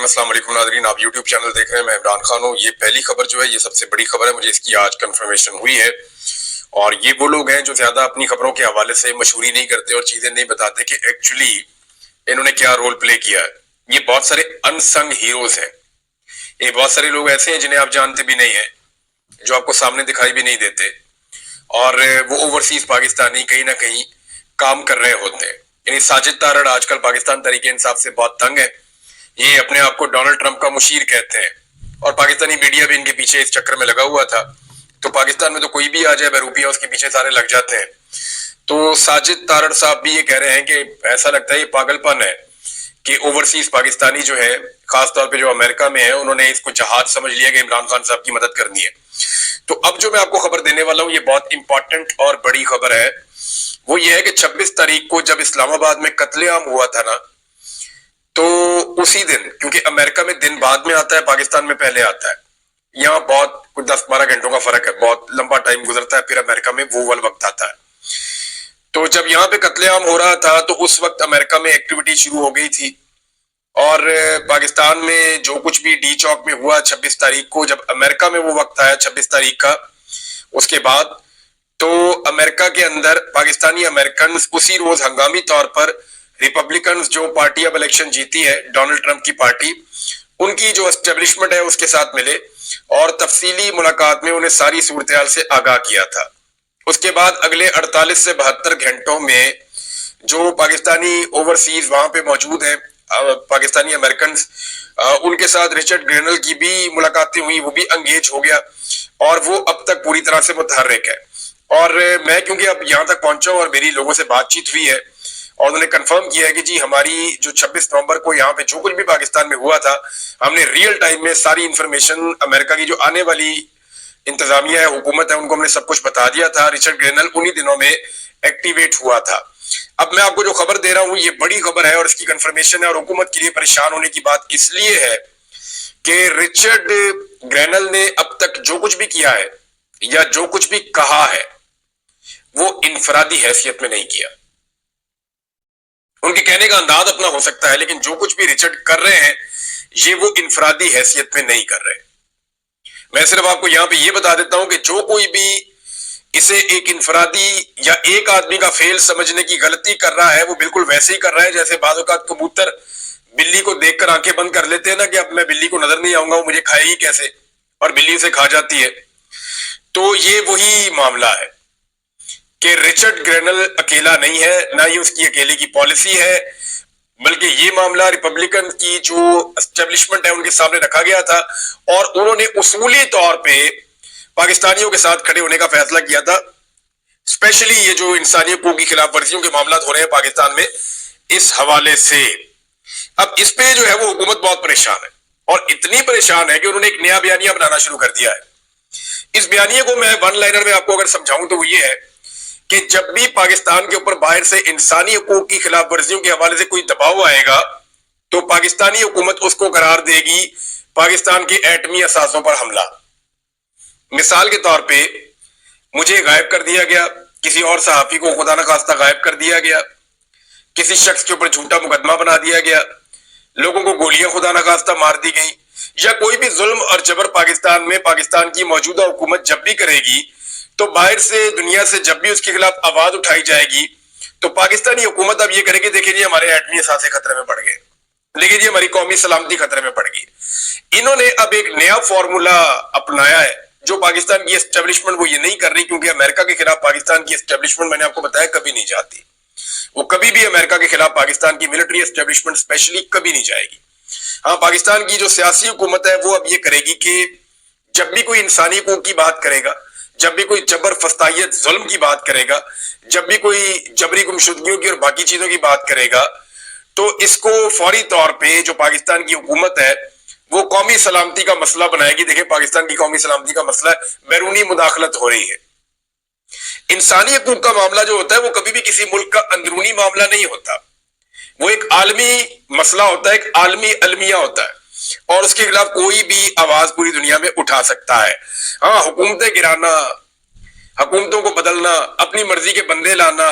الرحیم السلام علیکم ناظرین، آپ یوٹیوب چینل دیکھ رہے ہیں، میں عمران خان ہوں۔ یہ پہلی خبر جو ہے یہ سب سے بڑی خبر ہے، مجھے اس کی آج کنفرمیشن ہوئی ہے، اور یہ وہ لوگ ہیں جو زیادہ اپنی خبروں کے حوالے سے مشہوری نہیں کرتے اور چیزیں نہیں بتاتے کہ ایکچولی انہوں نے کیا رول پلے کیا ہے۔ یہ بہت سارے انسنگ ہیروز ہیں، یہ بہت سارے لوگ ایسے ہیں جنہیں آپ جانتے بھی نہیں ہیں، جو آپ کو سامنے دکھائی بھی نہیں دیتے، اور وہ اوورسیز پاکستانی کہیں نہ کہیں کام کر رہے ہوتے ہیں۔ یعنی ساجد تارڑ آج کل پاکستان تحریک انصاف سے بہت تنگ ہے، یہ اپنے آپ کو ڈونلڈ ٹرمپ کا مشیر کہتے ہیں، اور پاکستانی میڈیا بھی ان کے پیچھے اس چکر میں لگا ہوا تھا۔ تو پاکستان میں تو کوئی بھی آ جائے بہروپیہ، اس کے پیچھے سارے لگ جاتے ہیں۔ تو ساجد تارڑ صاحب بھی یہ کہہ رہے ہیں کہ ایسا لگتا ہے یہ پاگل پن ہے کہ اوورسیز پاکستانی جو ہے، خاص طور پہ جو امریکہ میں ہے، انہوں نے اس کو جہاد سمجھ لیا کہ عمران خان صاحب کی مدد کرنی ہے۔ تو اب جو میں آپ کو خبر دینے والا ہوں یہ بہت امپورٹنٹ اور بڑی خبر ہے۔ وہ یہ ہے کہ 26 تاریخ کو جب اسلام آباد میں قتل عام ہوا تھا نا، تو اسی دن، کیونکہ امریکہ میں دن بعد میں آتا ہے، پاکستان میں پہلے آتا ہے، یہاں بہت کچھ 10-12 گھنٹوں کا فرق ہے، بہت لمبا ٹائم گزرتا ہے، پھر امریکہ میں وہ وقت آتا ہے۔ تو جب یہاں پہ قتل عام ہو رہا تھا تو اس وقت امریکہ میں ایکٹیویٹی شروع ہو گئی تھی، اور پاکستان میں جو کچھ بھی ڈی چوک میں ہوا 26 تاریخ کو، جب امریکہ میں وہ وقت آیا 26 تاریخ کا، اس کے بعد تو امریکہ کے اندر پاکستانی امریکنز اسی روز ہنگامی طور پر ریپبلکنز جو پارٹی اب الیکشن جیتی ہے، ڈونلڈ ٹرمپ کی پارٹی، ان کی جو اسٹیبلشمنٹ ہے اس کے ساتھ ملے اور تفصیلی ملاقات میں انہیں ساری صورتحال سے آگاہ کیا تھا۔ اس کے بعد اگلے 48 سے 72 گھنٹوں میں جو پاکستانی اوورسیز وہاں پہ موجود ہیں، پاکستانی امریکنز، ان کے ساتھ رچرڈ گرینل کی بھی ملاقاتیں ہوئی، وہ بھی انگیج ہو گیا، اور وہ اب تک پوری طرح سے متحرک ہے۔ اور میں کیونکہ اب یہاں تک پہنچا ہوں اور میری لوگوں سے بات چیت ہوئی ہے، اور انہوں نے کنفرم کیا ہے کہ جی ہماری جو 26 نومبر کو یہاں پہ جو کچھ بھی پاکستان میں ہوا تھا، ہم نے ریئل ٹائم میں ساری انفارمیشن امریکہ کی جو آنے والی انتظامیہ ہے، حکومت ہے، ان کو ہم نے سب کچھ بتا دیا تھا۔ رچرڈ گرینل انہی دنوں میں ایکٹیویٹ ہوا تھا۔ اب میں آپ کو جو خبر دے رہا ہوں یہ بڑی خبر ہے اور اس کی کنفرمیشن ہے، اور حکومت کے لیے پریشان ہونے کی بات اس لیے ہے کہ رچرڈ گرینل نے اب تک جو کچھ بھی کیا ہے یا جو کچھ بھی کہا ہے وہ انفرادی حیثیت میں نہیں کیا۔ ان کے کہنے کا انداز اپنا ہو سکتا ہے، لیکن جو کچھ بھی رچرڈ کر رہے ہیں یہ وہ انفرادی حیثیت میں نہیں کر رہے۔ میں صرف آپ کو یہاں پہ یہ بتا دیتا ہوں کہ جو کوئی بھی اسے ایک انفرادی یا ایک آدمی کا فیل سمجھنے کی غلطی کر رہا ہے، وہ بالکل ویسے ہی کر رہا ہے جیسے بعض اوقات کبوتر بلی کو دیکھ کر آنکھیں بند کر لیتے ہیں نا کہ اب میں بلی کو نظر نہیں آؤں گا، وہ مجھے کھائے ہی کیسے، اور بلی اسے کھا جاتی ہے۔ تو یہ وہی معاملہ ہے کہ رچرڈ گرینل اکیلا نہیں ہے، نہ ہی اس کی اکیلے کی پالیسی ہے، بلکہ یہ معاملہ ریپبلکن کی جو اسٹیبلشمنٹ ہے ان کے سامنے رکھا گیا تھا، اور انہوں نے اصولی طور پہ پاکستانیوں کے ساتھ کھڑے ہونے کا فیصلہ کیا تھا، اسپیشلی یہ جو انسانی حقوق کی خلاف ورزیوں کے معاملات ہو رہے ہیں پاکستان میں اس حوالے سے۔ اب اس پہ جو ہے وہ حکومت بہت پریشان ہے، اور اتنی پریشان ہے کہ انہوں نے ایک نیا بیانیہ بنانا شروع کر دیا ہے۔ اس بیانیے کو میں ون لائنر میں آپ کو اگر سمجھاؤں تو وہ یہ ہے کہ جب بھی پاکستان کے اوپر باہر سے انسانی حقوق کی خلاف ورزیوں کے حوالے سے کوئی دباؤ آئے گا تو پاکستانی حکومت اس کو قرار دے گی پاکستان کے ایٹمی اثاثوں پر حملہ۔ مثال کے طور پہ مجھے غائب کر دیا گیا، کسی اور صحافی کو خدا نخواستہ غائب کر دیا گیا، کسی شخص کے اوپر جھوٹا مقدمہ بنا دیا گیا، لوگوں کو گولیاں خدا نخواستہ مار دی گئی، یا کوئی بھی ظلم اور جبر پاکستان میں پاکستان کی موجودہ حکومت جب بھی کرے گی تو باہر سے دنیا سے جب بھی اس کے خلاف آواز اٹھائی جائے گی تو پاکستانی حکومت اب یہ کرے گی، دیکھیں جی ہمارے ایٹمی اثاثے خطرے میں پڑ گئے، دیکھیں جی ہماری قومی سلامتی خطرے میں پڑ گئی۔ انہوں نے اب ایک نیا فارمولا اپنایا ہے جو پاکستان کی اسٹیبلشمنٹ وہ یہ نہیں کر رہی، کیونکہ امریکہ کے خلاف پاکستان کی اسٹیبلشمنٹ میں نے آپ کو بتایا کبھی نہیں جاتی، وہ کبھی بھی امریکہ کے خلاف پاکستان کی ملٹری اسٹیبلشمنٹ اسپیشلی کبھی نہیں جائے گی۔ ہاں، پاکستان کی جو سیاسی حکومت ہے وہ اب یہ کرے گی کہ جب بھی کوئی انسانی حقوق کی بات کرے گا، جب بھی کوئی جبر، فسطائیت، ظلم کی بات کرے گا، جب بھی کوئی جبری گمشدگیوں کی اور باقی چیزوں کی بات کرے گا تو اس کو فوری طور پہ جو پاکستان کی حکومت ہے وہ قومی سلامتی کا مسئلہ بنائے گی۔ دیکھیں پاکستان کی قومی سلامتی کا مسئلہ ہے، بیرونی مداخلت ہو رہی ہے۔ انسانی حقوق کا معاملہ جو ہوتا ہے وہ کبھی بھی کسی ملک کا اندرونی معاملہ نہیں ہوتا، وہ ایک عالمی مسئلہ ہوتا ہے، ایک عالمی المیہ ہوتا ہے، اور اس کے خلاف کوئی بھی آواز پوری دنیا میں اٹھا سکتا ہے۔ ہاں، حکومتیں گرانا، حکومتوں کو بدلنا، اپنی مرضی کے بندے لانا،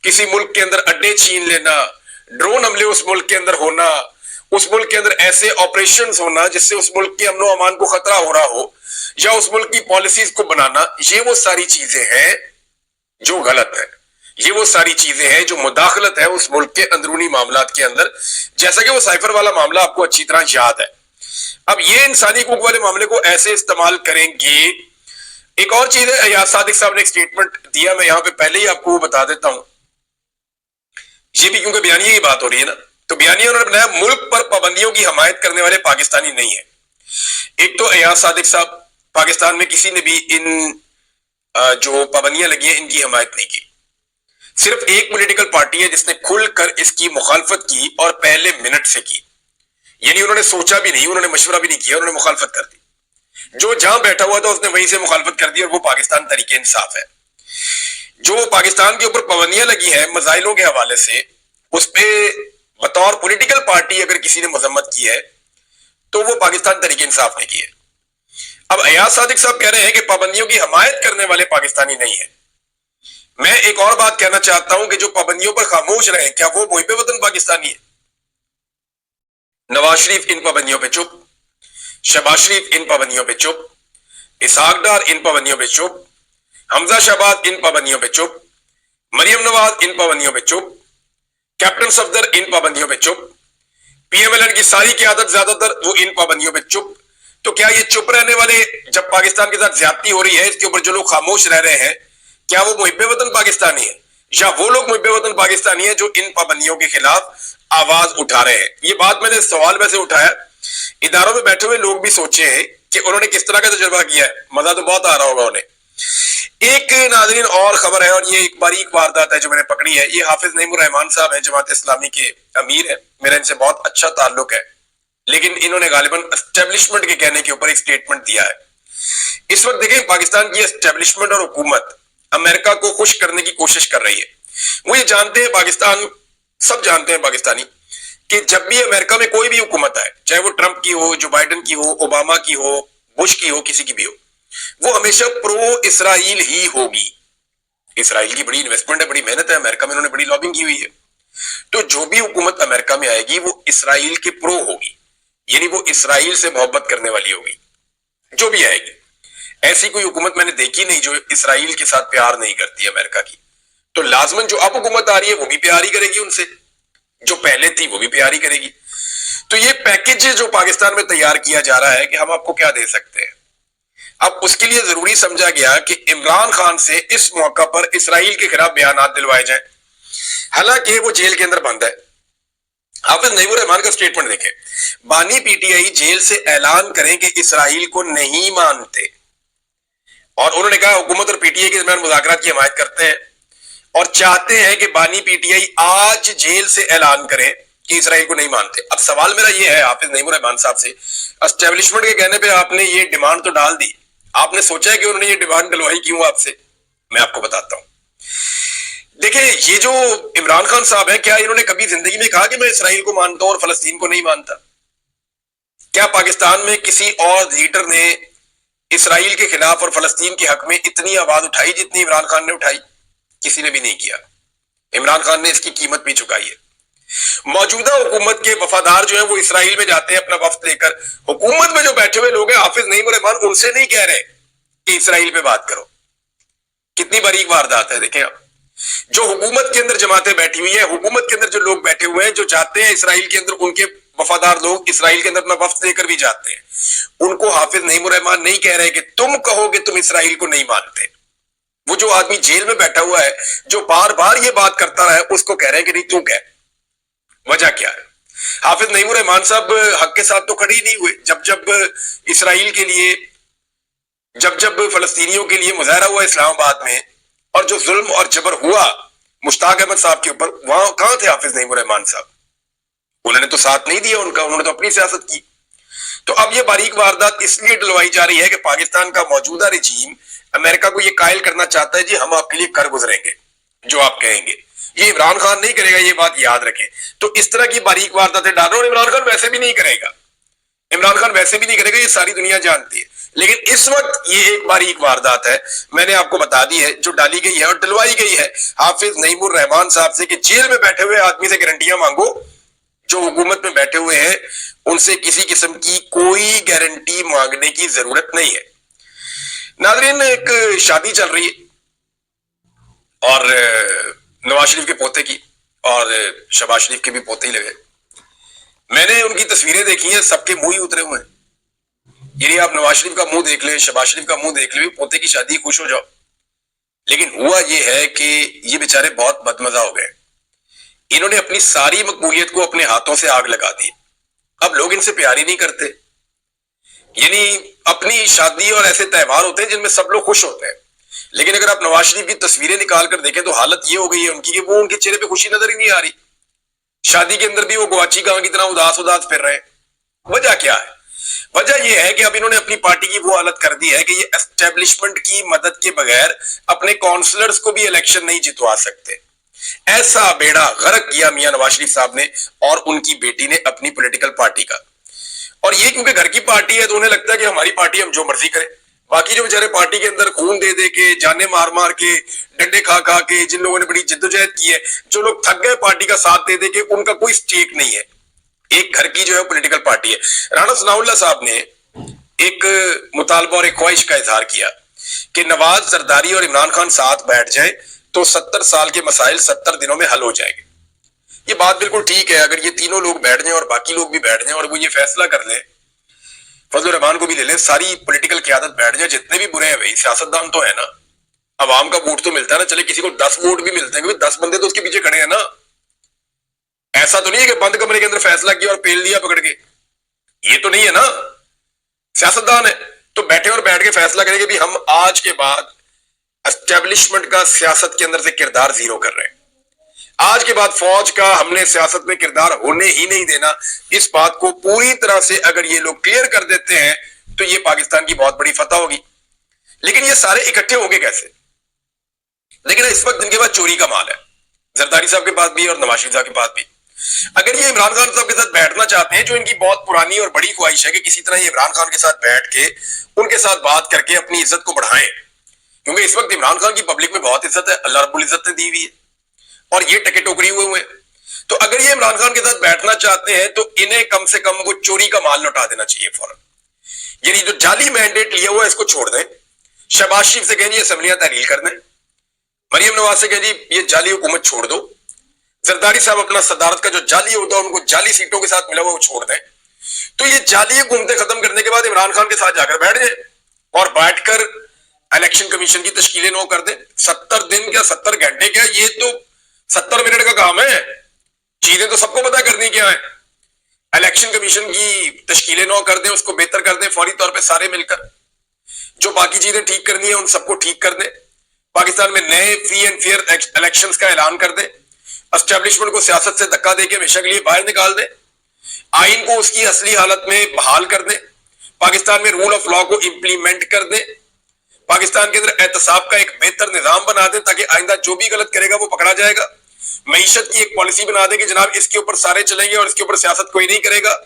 کسی ملک کے اندر اڈے چھین لینا، ڈرون حملے اس ملک کے اندر ہونا، اس ملک کے اندر ایسے آپریشنز ہونا جس سے اس ملک کے امن و امان کو خطرہ ہو رہا ہو، یا اس ملک کی پالیسیز کو بنانا، یہ وہ ساری چیزیں ہیں جو غلط ہے، یہ وہ ساری چیزیں ہیں جو مداخلت ہے اس ملک کے اندرونی معاملات کے اندر، جیسا کہ وہ سائفر والا معاملہ آپ کو اچھی طرح یاد ہے۔ اب یہ انسانی حقوق والے معاملے کو ایسے استعمال کریں گے۔ ایک اور چیز ہے، ایاز صادق صاحب نے ایک سٹیٹمنٹ دیا، میں یہاں پہ پہلے ہی آپ کو بتا دیتا ہوں، یہ بھی کیونکہ بیانیے کی بات ہو رہی ہے نا، تو بیانیے انہوں نے بنایا ملک پر پابندیوں کی حمایت کرنے والے پاکستانی نہیں ہیں۔ ایک تو ایاز صادق صاحب، پاکستان میں کسی نے بھی ان جو پابندیاں لگی ہیں ان کی حمایت نہیں کی، صرف ایک پولیٹیکل پارٹی ہے جس نے کھل کر اس کی مخالفت کی اور پہلے منٹ سے کی، یعنی انہوں نے سوچا بھی نہیں، انہوں نے مشورہ بھی نہیں کیا، انہوں نے مخالفت کر دی، جو جہاں بیٹھا ہوا تھا اس نے وہیں سے مخالفت کر دی، اور وہ پاکستان تحریک انصاف ہے۔ جو پاکستان کے اوپر پابندیاں لگی ہیں مسائلوں کے حوالے سے، اس پہ بطور پولیٹیکل پارٹی اگر کسی نے مذمت کی ہے تو وہ پاکستان تحریک انصاف نے کی ہے۔ اب ایاز صادق صاحب کہہ رہے ہیں کہ پابندیوں کی حمایت کرنے والے پاکستانی نہیں ہیں۔ میں ایک اور بات کہنا چاہتا ہوں کہ جو پابندیوں پر خاموش رہے کیا وہ محب وطن پاکستانی ہے؟ نواز شریف ان پابندیوں پہ چپ، شہباز شریف ان پابندیوں پہ چپ، اسحاق ڈار ان پابندیوں پہ چپ، حمزہ شہباز ان پابندیوں پہ چپ، مریم نواز ان پابندیوں پہ چپ، کیپٹن صفدر ان پابندیوں پہ چپ، پی ایم ایل این کی ساری قیادت زیادہ تر وہ ان پابندیوں پہ چپ۔ تو کیا یہ چپ رہنے والے، جب پاکستان کے ساتھ زیادتی ہو رہی ہے اس کے اوپر جو لوگ خاموش رہ رہے ہیں، کیا وہ محب وطن پاکستانی ہیں، یا وہ لوگ محب وطن پاکستانی ہیں جو ان پابندیوں کے خلاف آواز اٹھا رہے ہیں؟ یہ بات میں نے سوال میں سے اٹھایا، اداروں میں بیٹھے ہوئے لوگ بھی سوچے ہیں کہ انہوں نے کس طرح کا تجربہ کیا ہے، مزہ تو بہت آ رہا ہوگا انہیں۔ ایک ناظرین اور خبر ہے، اور یہ ایک باریک واردات ہے جو میں نے پکڑی ہے۔ یہ حافظ نعیم الرحمان صاحب ہیں، جماعت اسلامی کے امیر ہیں، میرا ان سے بہت اچھا تعلق ہے، لیکن انہوں نے غالباً اسٹیبلشمنٹ کے کہنے کے اوپر ایک سٹیٹمنٹ دیا ہے۔ اس وقت دیکھیں پاکستان کی اسٹیبلشمنٹ اور حکومت امریکہ کو خوش کرنے کی کوشش کر رہی ہے۔ وہ یہ جانتے ہیں، پاکستان سب جانتے ہیں پاکستانی، کہ جب بھی امریکہ میں کوئی بھی حکومت آئے، چاہے وہ ٹرمپ کی ہو، جو بائیڈن کی ہو، اوباما کی ہو، بش کی ہو، کسی کی بھی ہو، وہ ہمیشہ پرو اسرائیل ہی ہوگی۔ اسرائیل کی بڑی انویسٹمنٹ ہے، بڑی محنت ہے امریکہ میں، انہوں نے بڑی لابنگ کی ہوئی ہے، تو جو بھی حکومت امریکہ میں آئے گی وہ اسرائیل کے پرو ہوگی، یعنی وہ اسرائیل سے محبت کرنے والی ہوگی، جو بھی آئے گی۔ ایسی کوئی حکومت میں نے دیکھی نہیں جو اسرائیل کے ساتھ پیار نہیں کرتی امریکہ کی، تو لازماً جو اب حکومت آ رہی ہے وہ بھی پیار ہی کرے گی ان سے، جو پہلے تھی وہ بھی پیار ہی کرے گی۔ تو یہ پیکج جو پاکستان میں تیار کیا جا رہا ہے کہ ہم آپ کو کیا دے سکتے ہیں، اب اس کے لیے ضروری سمجھا گیا کہ عمران خان سے اس موقع پر اسرائیل کے خلاف بیانات دلوائے جائیں، حالانکہ وہ جیل کے اندر بند ہے۔ حافظ نعیم الرحمان کا سٹیٹمنٹ دیکھیں، بانی پی ٹی آئی جیل سے اعلان کریں کہ اسرائیل کو نہیں مانتے، اور انہوں نے کہا حکومت اور پی ٹی آئی کے درمیان مذاکرات کی حمایت کرتے ہیں اور چاہتے ہیں کہ بانی پی ٹی آئی آج جیل سے اعلان کریں کہ اسرائیل کو نہیں مانتے۔ اب سوال میرا یہ ہے حافظ نعیم الرحمان صاحب سے، اسٹیبلشمنٹ کے کہنے پہ آپ نے یہ ڈیمانڈ تو ڈال دی، آپ نے سوچا ہے کہ انہوں نے یہ ڈیمانڈ ڈلوائی کیوں آپ سے؟ میں آپ کو بتاتا ہوں۔ دیکھیں یہ جو عمران خان صاحب ہیں، کیا انہوں نے کبھی زندگی میں کہا کہ میں اسرائیل کو مانتا ہوں اور فلسطین کو نہیں مانتا؟ کیا پاکستان میں کسی اور لیڈر نے اسرائیل کے خلاف اور فلسطین کے حق میں اتنی آواز اٹھائی جتنی عمران خان نے اٹھائی؟ کسی نے بھی نہیں کیا۔ عمران خان نے اس کی قیمت بھی چکائی ہے۔ موجودہ حکومت کے وفادار جو ہیں وہ اسرائیل میں جاتے ہیں اپنا وفد لے کر، حکومت میں جو بیٹھے ہوئے لوگ ہیں حافظ نعیم الرحمان ان سے نہیں کہہ رہے کہ اسرائیل پہ بات کرو۔ کتنی باریک واردات ہے، دیکھیں آپ، جو حکومت کے اندر جماعتیں بیٹھی ہوئی ہیں، حکومت کے اندر جو لوگ بیٹھے ہوئے ہیں جو جاتے ہیں اسرائیل کے اندر، ان کے وفادار لوگ اسرائیل کے اندر اپنا وفد لے کر بھی جاتے ہیں، ان کو حافظ نعیم الرحمان نہیں کہہ رہے کہ تم کہو کہ تم اسرائیل کو نہیں مانتے۔ وہ جو آدمی جیل میں بیٹھا ہوا ہے جو بار بار یہ بات کرتا رہا ہے اس کو کہہ رہے ہیں کہ نہیں تو کہہ، وجہ کیا ہے؟ حافظ نعیم الرحمان صاحب حق کے ساتھ تو کھڑے ہی نہیں ہوئے، جب اسرائیل کے لیے، جب فلسطینیوں کے لیے مظاہرہ ہوا اسلام آباد میں اور جو ظلم اور جبر ہوا مشتاق احمد صاحب کے اوپر، وہاں کہاں تھے حافظ نعیم الرحمان صاحب؟ انہوں نے تو ساتھ نہیں دیا ان کا، انہوں نے تو اپنی سیاست کی۔ تو اب یہ باریک واردات اس لیے ڈلوائی جا رہی ہے کہ پاکستان کا موجودہ رجیم امریکہ کو یہ قائل کرنا چاہتا ہے جی ہم آپ کے لیے کر گزریں گے جو آپ کہیں گے، یہ عمران خان نہیں کرے گا، یہ بات یاد رکھیں۔ تو اس طرح کی باریک وارداتیں ڈال رہا ہوں، عمران خان ویسے بھی نہیں کرے گا، عمران خان ویسے بھی نہیں کرے گا، یہ ساری دنیا جانتی ہے، لیکن اس وقت یہ ایک باریک واردات ہے میں نے آپ کو بتا دی ہے جو ڈالی گئی ہے اور ڈلوائی گئی ہے حافظ نعیم الرحمان صاحب سے کہ جیل میں بیٹھے ہوئے آدمی سے گارنٹیاں مانگو جو حکومت میں بیٹھے ہوئے ہیں ان سے کسی قسم کی کوئی گارنٹی مانگنے کی ضرورت نہیں ہے۔ ناظرین، ایک شادی چل رہی ہے اور نواز شریف کے پوتے کی، اور شہباز شریف کے بھی پوتے ہی لگے۔ میں نے ان کی تصویریں دیکھی ہیں، سب کے منہ ہی اترے ہوئے ہیں۔ یعنی آپ نواز شریف کا منہ دیکھ لیں، شہباز شریف کا منہ دیکھ لیں، پوتے کی شادی خوش ہو جاؤ۔ لیکن ہوا یہ ہے کہ یہ بیچارے بہت بدمزہ ہو گئے، انہوں نے اپنی ساری مقبولیت کو اپنے ہاتھوں سے آگ لگا دی۔ اب لوگ ان سے پیار ہی نہیں کرتے۔ یعنی اپنی شادی اور ایسے تہوار ہوتے ہیں جن میں سب لوگ خوش ہوتے ہیں، لیکن اگر آپ نواز شریف کی تصویریں نکال کر دیکھیں تو حالت یہ ہو گئی ہے ان کی کہ وہ ان کے چہرے پہ خوشی نظر ہی نہیں آ رہی۔ شادی کے اندر بھی وہ گواچی گاں کی طرح اداس پھر رہے ہیں۔ وجہ کیا ہے؟ وجہ یہ ہے کہ اب انہوں نے اپنی پارٹی کی وہ حالت کر دی ہے کہ یہ اسٹیبلشمنٹ کی مدد کے بغیر اپنے کونسلرز کو بھی الیکشن نہیں جتوا سکتے۔ ایسا بیڑا غرق کیا میاں نواز شریف صاحب نے اور ان کی بیٹی نے اپنی پولیٹیکل پارٹی کا۔ اور یہ کیونکہ گھر کی پارٹی ہے تو انہیں لگتا ہے کہ ہماری پارٹی ہم جو مرضی کریں۔ باقی جو بیچارے پارٹی کے اندر خون دے دے کے، جانیں مار مار کے، ڈنڈے کھا کھا کے، جن لوگوں نے بڑی جدوجہد کی ہے، جو لوگ تھک گئے پارٹی کا ساتھ دے دے کے، ان کا کوئی سٹیک نہیں ہے۔ ایک گھر کی جو ہے پولیٹیکل پارٹی ہے۔ رانا ثناء اللہ صاحب نے ایک مطالبہ اور ایک خواہش کا اظہار کیا کہ نواز، زرداری اور عمران خان ساتھ بیٹھ جائیں تو 70 سال کے مسائل 70 دنوں میں حل ہو جائیں گے۔ یہ بات بالکل ٹھیک ہے، اگر یہ تینوں لوگ بیٹھ جائیں اور باقی لوگ بھی بیٹھ جائیں اور وہ یہ فیصلہ کر لیں، فضل الرحمان کو بھی لے لیں، ساری پولیٹیکل قیادت بیٹھ جائے، جتنے بھی برے ہیں بھائی، سیاستدان تو ہے نا، عوام کا ووٹ تو ملتا ہے نا، چلے کسی کو 10 ووٹ بھی ملتے ہیں کیونکہ 10 بندے تو اس کے پیچھے کھڑے ہیں نا۔ ایسا تو نہیں ہے کہ بند کمرے کے اندر فیصلہ کیا اور پیل دیا پکڑ کے، یہ تو نہیں ہے نا۔ سیاستدان ہے تو بیٹھے اور بیٹھ کے فیصلہ کریں کہ بھی ہم آج کے بعد اسٹیبلشمنٹ کا سیاست کے اندر سے کردار زیرو کر رہے ہیں، آج کے بعد فوج کا ہم نے سیاست میں کردار ہونے ہی نہیں دینا۔ اس بات کو پوری طرح سے اگر یہ لوگ کلیئر کر دیتے ہیں تو یہ پاکستان کی بہت بڑی فتح ہوگی۔ لیکن یہ سارے اکٹھے ہوں گے کیسے؟ لیکن اس وقت ان کے پاس چوری کا مال ہے، زرداری صاحب کے پاس بھی اور نواز شریف صاحب کے پاس بھی۔ اگر یہ عمران خان صاحب کے ساتھ بیٹھنا چاہتے ہیں، جو ان کی بہت پرانی اور بڑی خواہش ہے کہ کسی طرح یہ عمران خان کے ساتھ بیٹھ کے ان کے ساتھ بات کر کے اپنی عزت کو بڑھائیں، کیونکہ اس وقت عمران خان کی پبلک میں بہت عزت ہے، اللہ رب العزت نے دی ہوئی ہے اور یہ ٹکے ٹوکری ہوئے ہیں۔ تو اگر یہ عمران خان کے ساتھ بیٹھنا چاہتے ہیں تو انہیں کم سے کم وہ چوری کا مال لوٹا دینا چاہیے فوراً۔ یعنی جو جعلی مینڈیٹ لیا ہوا ہے اس کو چھوڑ دیں، شہباز شریف سے کہیں جی اسمبلیاں تحلیل کر دیں، مریم نواز سے کہیں جی یہ جعلی حکومت چھوڑ دو، زرداری صاحب اپنا صدارت کا جو جعلی ہوتا ہے ان کو جعلی سیٹوں کے ساتھ ملا ہوا وہ چھوڑ دیں۔ تو یہ جعلی حکومتیں ختم کرنے کے بعد عمران خان کے ساتھ جا کر بیٹھ جائیں اور بیٹھ کر الیکشن کمیشن کی تشکیلیں نو کر دیں۔ 70 دن کیا 70 گھنٹے کیا، یہ تو 70 منٹ کا کام ہے، چیزیں تو سب کو پتہ کرنی کیا ہے۔ الیکشن کمیشن کی تشکیلیں نو کر دیں، اس کو بہتر کر دیں فوری طور پہ سارے مل کر، جو باقی چیزیں ٹھیک کرنی ہیں ان سب کو ٹھیک کر دیں، پاکستان میں نئے فری اینڈ فیئر الیکشنز کا اعلان کر دیں، اسٹیبلشمنٹ کو سیاست سے دھکا دے کے ہمیشہ کے لیے باہر نکال دیں، آئین کو اس کی اصلی حالت میں بحال کر دیں، پاکستان میں رول آف لا کو امپلیمنٹ کر دیں، پاکستان کے اندر احتساب کا ایک بہتر نظام بنا دیں تاکہ آئندہ جو بھی غلط کرے گا وہ پکڑا جائے گا، معیشت کی ایک پالیسی بنا دیں کہ جناب اس کے اوپر سارے چلیں گے اور اس کے اوپر سیاست کوئی نہیں کرے گا،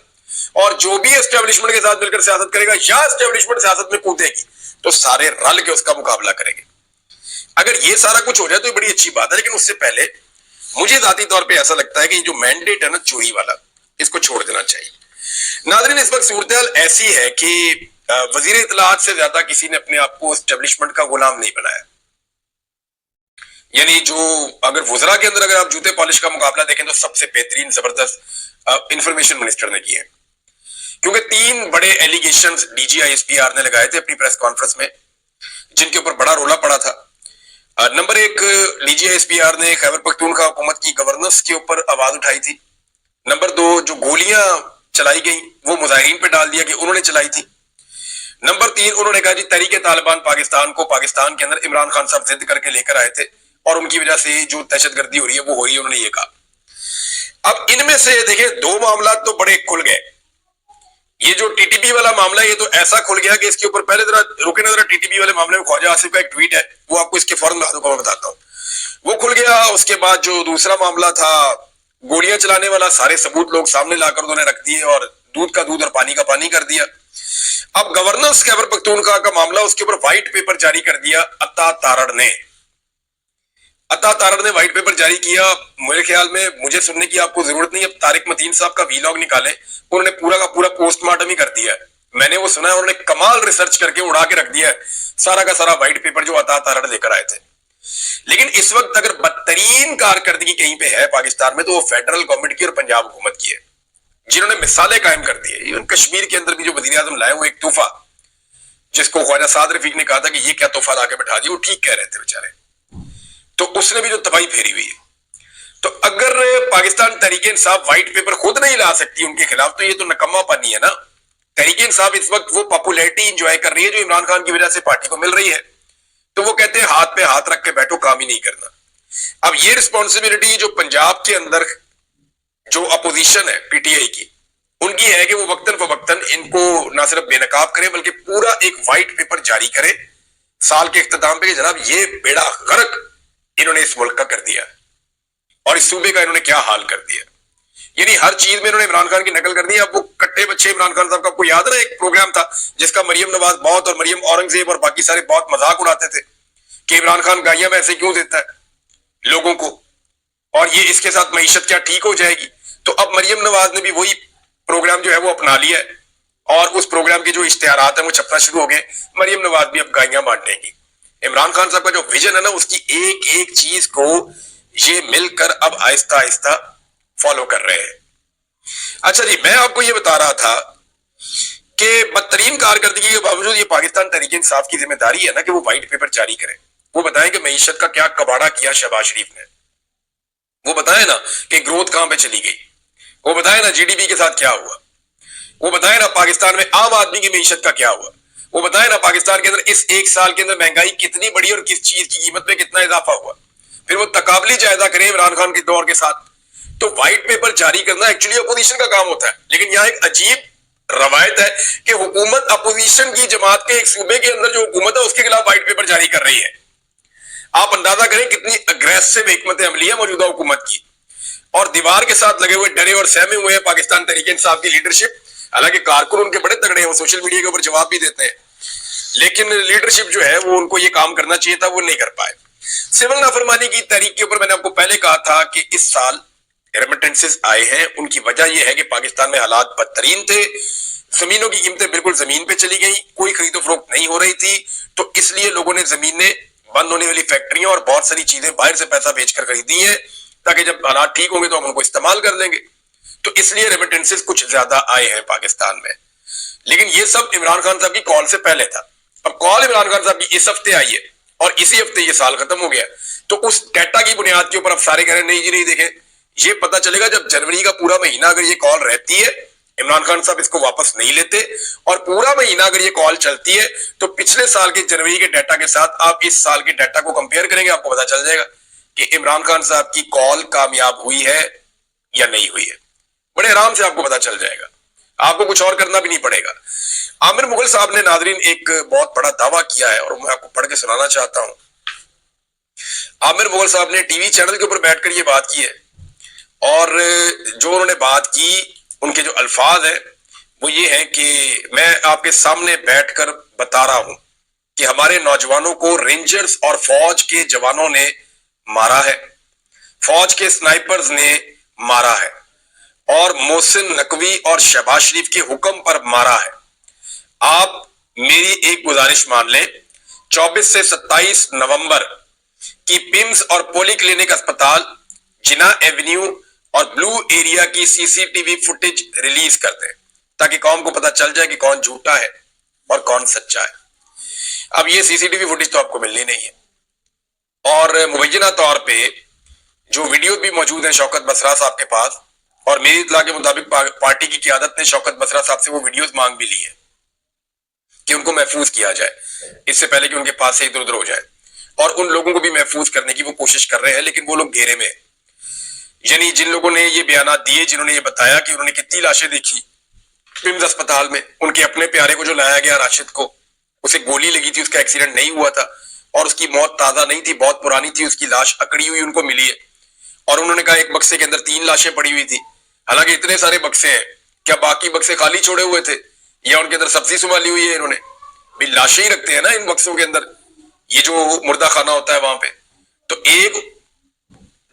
اور جو بھی اسٹیبلشمنٹ کے ساتھ مل کر سیاست کرے گا یا اسٹیبلشمنٹ سیاست میں کودے گی تو سارے رل کے اس کا مقابلہ کریں گے۔ اگر یہ سارا کچھ ہو جائے تو یہ بڑی اچھی بات ہے، لیکن اس سے پہلے مجھے ذاتی طور پہ ایسا لگتا ہے کہ جو مینڈیٹ ہے نا چوری والا، اس کو چھوڑ دینا چاہیے۔ ناظرین، اس وقت صورتحال ایسی ہے کہ وزیر اطلاعات سے زیادہ کسی نے اپنے آپ کو اسٹیبلشمنٹ کا غلام نہیں بنایا۔ یعنی جو اگر وزراء کے اندر اگر آپ جوتے پالش کا مقابلہ دیکھیں تو سب سے بہترین زبردست انفارمیشن منسٹر نے کیے ہیں، کیونکہ 3 بڑے allegations D G I S P R نے لگائے تھے اپنی پریس کانفرنس میں، جن کے اوپر بڑا رولا پڑا تھا۔ نمبر 1، D G I S P R نے خیبر پختونخوا حکومت کی گورننس کے اوپر آواز اٹھائی تھی۔ نمبر 2، جو گولیاں چلائی گئیں وہ مظاہرین پہ ڈال دیا کہ انہوں نے چلائی تھی۔ نمبر 3، انہوں نے کہا جی تحریک طالبان پاکستان کو پاکستان کے اندر عمران خان صاحب ضد کر کے لے کر آئے تھے اور ان کی وجہ سے جو دہشت گردی ہو رہی ہے وہ ہو رہی ہے، انہوں نے یہ کہا۔ اب ان میں سے دیکھیں 2 معاملات تو بڑے کھل گئے۔ یہ جو ٹی ٹی پی والا معاملہ ہے یہ تو ایسا کھل گیا کہ اس کے اوپر پہلے ذرا رکے نا، ذرا ٹی ٹی پی والے معاملے میں خواجہ آصف کا ایک ٹویٹ ہے وہ آپ کو اس کے فوراً بعد میں بتاتا ہوں، وہ کھل گیا۔ اس کے بعد جو دوسرا معاملہ تھا گولیاں چلانے والا، سارے ثبوت لوگ سامنے لا کر انہوں نے رکھ دیے اور دودھ کا دودھ اور پانی کا پانی کر دیا۔ اب گورننس خیبر پختونخوا کا معاملہ، اس کے اوپر وائٹ پیپر جاری کر دیا عطا تارڑ نے۔ عطا تارڑ نے وائٹ پیپر جاری کیا. میرے خیال میں مجھے سننے کی آپ کو ضرورت نہیں. اب طارق متین صاحب کا ویلاگ نکالیں, انہوں نے پورا کا پورا پوسٹ مارٹم ہی کر دیا ہے. میں نے وہ سنا ہے, انہوں نے کمال ریسرچ کر کے اڑا کے رکھ دیا ہے سارا کا سارا وائٹ پیپر جو عطا تارڑ لے کر آئے تھے. لیکن اس وقت اگر بدترین کارکردگی کہیں پہ ہے پاکستان میں تو وہ فیڈرل گورنمنٹ کی اور پنجاب حکومت کی ہے, جنہوں نے مثالیں قائم کر دی ہے. ایون کشمیر کے اندر بھی جو وزیر اعظم لائے وہ ایک تحفہ, جس کو خواجہ سعد رفیق نے کہا تھا کہ یہ کیا تحفہ لا کے بٹھا دیا, وہ ٹھیک کہہ رہے تھے بیچارے, تو اس نے بھی جو تباہی پھیری ہوئی ہے. تو اگر پاکستان تحریک انصاف وائٹ پیپر خود نہیں لا سکتی ان کے خلاف, تو یہ تو نکما پانی ہے نا. تحریک انصاف اس وقت وہ پاپولیرٹی انجوائے کر رہی ہے جو عمران خان کی وجہ سے پارٹی کو مل رہی ہے, تو وہ کہتے ہیں ہاتھ پہ ہاتھ رکھ کے بیٹھو, کام ہی نہیں کرنا. اب یہ رسپانسبلٹی جو پنجاب کے اندر جو اپوزیشن ہے پی ٹی آئی کی, ان کی ہے کہ وہ وقتاً فوقتاً ان کو نہ صرف بے نقاب کرے بلکہ پورا ایک وائٹ پیپر جاری کرے سال کے اختتام پہ کہ جناب یہ بیڑا غرق انہوں نے اس ملک کا کر دیا اور اس صوبے کا انہوں نے کیا حال کر دیا. یعنی ہر چیز میں انہوں نے عمران خان کی نقل کر دی. اب وہ کٹے بچے عمران خان صاحب کا, آپ کو یاد ہے ایک پروگرام تھا جس کا مریم نواز بہت اور مریم اورنگزیب اور باقی سارے بہت مذاق اڑاتے تھے کہ عمران خان گائیاں ویسے کیوں دیتا ہے لوگوں کو, اور یہ اس کے ساتھ معیشت کیا ٹھیک ہو جائے گی. تو اب مریم نواز نے بھی وہی پروگرام جو ہے وہ اپنا لیا ہے, اور اس پروگرام کے جو اشتہارات ہیں وہ چھپنا شروع ہو گئے. مریم نواز بھی اب گائیاں بانٹنے گی. عمران خان صاحب کا جو ویژن ہے نا, اس کی ایک ایک چیز کو یہ مل کر اب آہستہ آہستہ فالو کر رہے ہیں. اچھا جی, میں آپ کو یہ بتا رہا تھا کہ بدترین کارکردگی کے باوجود یہ پاکستان تحریک انصاف کی ذمہ داری ہے نا کہ وہ وائٹ پیپر جاری کرے. وہ بتائیں کہ معیشت کا کیا کباڑا کیا شہباز شریف نے, وہ بتائیں نا کہ گروتھ کہاں پہ چلی گئی, وہ بتائیں نا جی ڈی پی کے ساتھ کیا ہوا, وہ بتائیں نا پاکستان میں عام آدمی کی معیشت کا کیا ہوا, وہ بتائیں نا پاکستان کے اندر اس ایک سال کے اندر مہنگائی کتنی بڑی اور کس چیز کی قیمت میں کتنا اضافہ ہوا. پھر وہ تقابلی جائزہ کریں عمران خان کے دور کے ساتھ. تو وائٹ پیپر جاری کرنا ایکچولی اپوزیشن کا کام ہوتا ہے, لیکن یہاں ایک عجیب روایت ہے کہ حکومت اپوزیشن کی جماعت کے ایک صوبے کے اندر جو حکومت ہے اس کے خلاف وائٹ پیپر جاری کر رہی ہے. آپ اندازہ کریں کتنی اگریسو حکمت عملی ہے موجودہ حکومت کی, اور دیوار کے ساتھ لگے ہوئے ڈرے اور سہمے ہوئے ہیں پاکستان تحریک انصاف کی لیڈرشپ. حالانکہ کارکن ان کے بڑے تگڑے ہیں, وہ سوشل میڈیا کے اوپر جواب بھی دیتے ہیں, لیکن لیڈرشپ جو ہے وہ ان کو یہ کام کرنا چاہیے تھا, وہ نہیں کر پائے. سول نافرمانی کی تحریک کے اوپر میں نے آپ کو پہلے کہا تھا کہ اس سال ریمیٹنسز آئے ہیں. ان کی وجہ یہ ہے کہ پاکستان میں حالات بدترین تھے, زمینوں کی قیمتیں بالکل زمین پہ چلی گئی, کوئی خرید و فروخت نہیں ہو رہی تھی, تو اس لیے لوگوں نے زمینیں, بند ہونے والی فیکٹریاں اور بہت ساری چیزیں باہر سے پیسہ بیچ کر خریدی ہیں تاکہ جب حالات ٹھیک ہوں گے تو ہم ان کو استعمال کر لیں گے. تو اس لیے ریمیٹنسز کچھ زیادہ آئے ہیں پاکستان میں, لیکن یہ سب عمران خان صاحب کی کال سے پہلے تھا. اب کال عمران خان صاحب کی اس ہفتے آئی ہے اور اسی ہفتے یہ سال ختم ہو گیا, تو اس ڈیٹا کی بنیاد کے اوپر اب سارے کہہ رہے ہیں نہیں جی نہیں, دیکھیں یہ پتہ چلے گا جب جنوری کا پورا مہینہ اگر یہ کال رہتی ہے, عمران خان صاحب اس کو واپس نہیں لیتے, اور پورا مہینہ اگر یہ کال چلتی ہے تو پچھلے سال کے جنوری کے ڈیٹا کے ساتھ آپ اس سال کے ڈیٹا کو کمپیئر کریں گے, آپ کو پتہ چل جائے گا کہ عمران خان صاحب کی کال کامیاب ہوئی ہے یا نہیں ہوئی ہے. بڑے آرام سے آپ کو پتہ چل جائے گا, آپ کو کچھ اور کرنا بھی نہیں پڑے گا. عامر مغل صاحب نے ناظرین ایک بہت بڑا دعویٰ کیا ہے اور میں آپ کو پڑھ کے سنانا چاہتا ہوں. عامر مغل صاحب نے ٹی وی چینل کے اوپر بیٹھ کر یہ بات کی ہے, اور جو انہوں نے بات کی ان کے جو الفاظ ہیں وہ یہ ہیں کہ میں آپ کے سامنے بیٹھ کر بتا رہا ہوں کہ ہمارے نوجوانوں کو رینجرز اور فوج کے جوانوں نے مارا ہے, فوج کے سنائپرز نے مارا ہے, اور محسن نقوی اور شہباز شریف کے حکم پر مارا ہے. آپ میری ایک گزارش مان لیں, 24 سے 27 نومبر کی پمز اور پولی کلینک اسپتال, جنا ایونیو اور بلو ایریا کی C C T V footage release کر دیں تاکہ قوم کو پتہ چل جائے کہ کون جھوٹا ہے اور کون سچا ہے. اب یہ سی سی ٹی وی فوٹیج تو آپ کو ملنی نہیں ہے, اور مبینہ طور پہ جو ویڈیو بھی موجود ہیں شوکت بسرا صاحب کے پاس, اور میری اطلاع کے مطابق پارٹی کی قیادت نے شوکت بسرا صاحب سے وہ ویڈیوز مانگ بھی لی ہیں کہ ان کو محفوظ کیا جائے اس سے پہلے کہ ان کے پاس سے ادھر ادھر ہو جائے, اور ان لوگوں کو بھی محفوظ کرنے کی وہ کوشش کر رہے ہیں, لیکن وہ لوگ گھیرے میں, یعنی جن لوگوں نے یہ بیانات دیے, جنہوں نے یہ بتایا کہ انہوں نے کتنی لاشیں دیکھی پمز اسپتال میں, ان کے اپنے پیارے کو جو لایا گیا راشد کو, اسے گولی لگی تھی, اس کا ایکسیڈنٹ نہیں ہوا تھا اور اس کی موت تازہ نہیں تھی, بہت پرانی تھی, اس کی لاش اکڑی ہوئی ان کو ملی ہے, اور انہوں نے کہا ایک بکسے کے اندر 3 لاشیں پڑی ہوئی تھی. حالانکہ اتنے سارے بکسے ہیں, کیا باقی بکسے خالی چھوڑے ہوئے تھے یا ان کے اندر سبزی سنبھالی ہوئی ہے انہوں نے؟ بھی لاشیں ہی رکھتے ہیں نا ان بکسوں کے اندر, یہ جو مردہ خانہ ہوتا ہے وہاں پہ. تو ایک